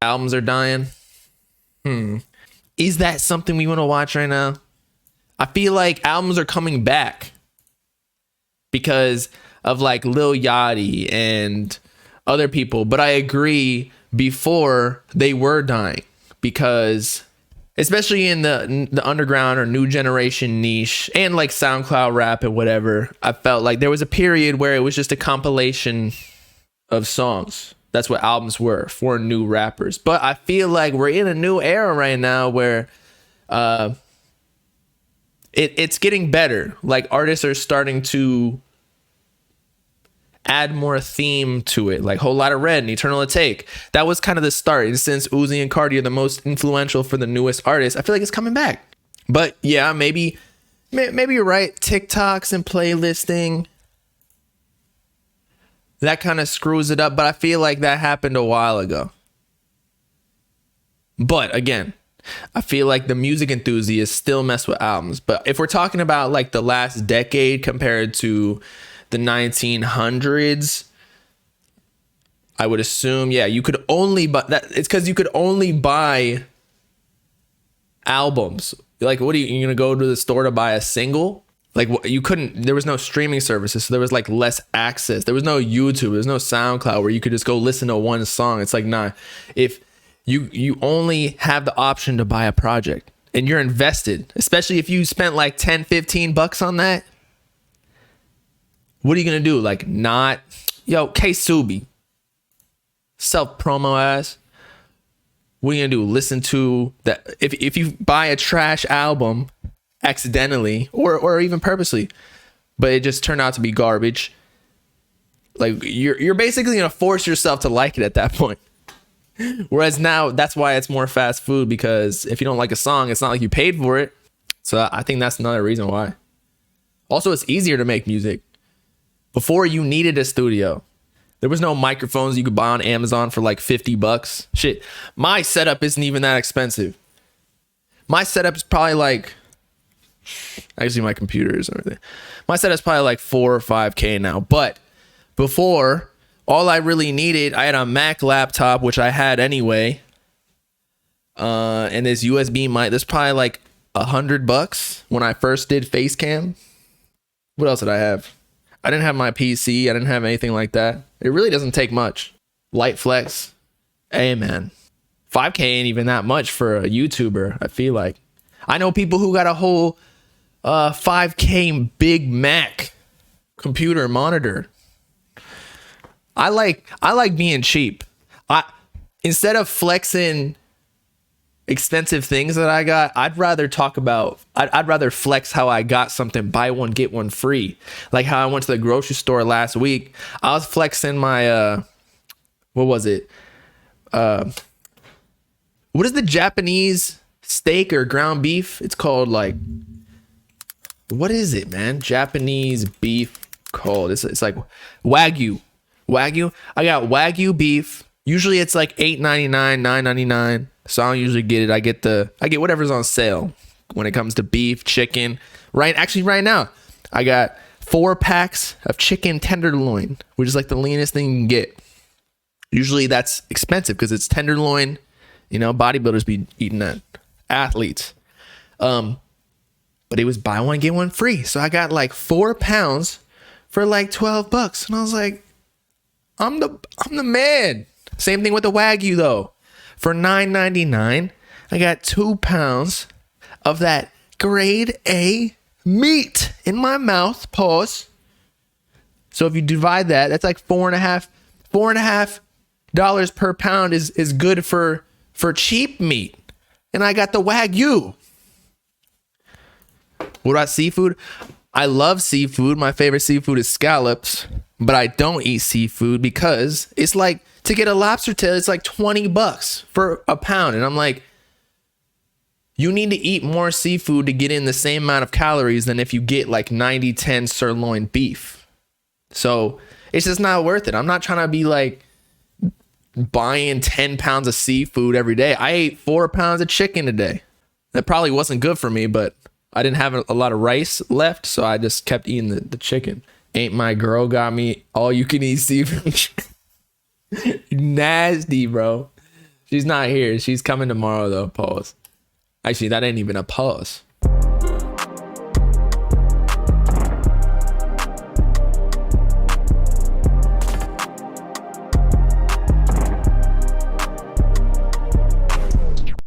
Albums are dying. Is that something we want to watch right now? I feel like albums are coming back because of like Lil Yachty and other people. But I agree, before they were dying, because especially in the underground or new generation niche and like SoundCloud rap and whatever, I felt like there was a period where it was just a compilation of songs. That's what albums were for new rappers. But I feel like we're in a new era right now where it's getting better. Like artists are starting to add more theme to it, like Whole Lotta Red and Eternal Take. That was kind of the start. And since Uzi and Cardi are the most influential for the newest artists, I feel like it's coming back. But yeah, maybe you're right. TikToks and playlisting, that kind of screws it up. But I feel like that happened a while ago. But again, I feel like the music enthusiasts still mess with albums. But if we're talking about like the last decade compared to the 1900s, I would assume, yeah, you could only buy that. It's because you could only buy albums. Like, what are you gonna go to the store to buy a single? Like, you couldn't. There was no streaming services, so there was like less access. There was no YouTube. There was no SoundCloud where you could just go listen to one song. It's like, nah. If you only have the option to buy a project and you're invested, especially if you spent like 10, 15 bucks on that. What are you going to do? Like, not, yo, K-Subi, self-promo ass. What are you going to do? Listen to that? If you buy a trash album accidentally or even purposely, but it just turned out to be garbage, like you're basically going to force yourself to like it at that point. Whereas now, that's why it's more fast food, because if you don't like a song, it's not like you paid for it. So I think that's another reason why. Also, it's easier to make music. Before, you needed a studio. There was no microphones you could buy on Amazon for like 50 bucks. Shit, my setup isn't even that expensive. My setup is probably like, actually my computer is everything. My setup is probably like 4 or 5K now. But before, all I really needed, I had a Mac laptop, which I had anyway. And this USB mic, that's probably like $100 when I first did Facecam. What else did I have? I didn't have my PC. I didn't have anything like that. It really doesn't take much. Light flex. Hey, man. 5K ain't even that much for a YouTuber, I feel like. I know people who got a whole 5K Big Mac computer monitor. I like being cheap. Instead of flexing expensive things that I got, I'd rather flex how I got something, buy one get one free. Like how I went to the grocery store last week. I was flexing my what was it, what is the Japanese steak or ground beef? It's called like, what is it, man? Japanese beef called, it's like Wagyu. I got Wagyu beef. Usually it's like $8.99, $9.99. So I don't usually get it. I get whatever's on sale when it comes to beef, chicken. Right now, I got 4 packs of chicken tenderloin, which is like the leanest thing you can get. Usually that's expensive because it's tenderloin. You know, bodybuilders be eating that. Athletes. But it was buy one, get one free. So I got like 4 pounds for like $12. And I was like, I'm the man. Same thing with the Wagyu though. For $9.99, I got 2 pounds of that grade A meat in my mouth. Pause. So if you divide that, that's like $4.50 per pound is good for cheap meat. And I got the Wagyu. What about seafood? I love seafood. My favorite seafood is scallops, but I don't eat seafood because it's like, to get a lobster tail, it's like $20 for a pound. And I'm like, you need to eat more seafood to get in the same amount of calories than if you get like 90-10 sirloin beef. So it's just not worth it. I'm not trying to be like buying 10 pounds of seafood every day. I ate 4 pounds of chicken a day. That probably wasn't good for me, but I didn't have a lot of rice left, so I just kept eating the chicken. Ain't my girl got me all you can eat seafood. Nasty, bro. She's not here. She's coming tomorrow though. Pause. Actually, that ain't even a pause.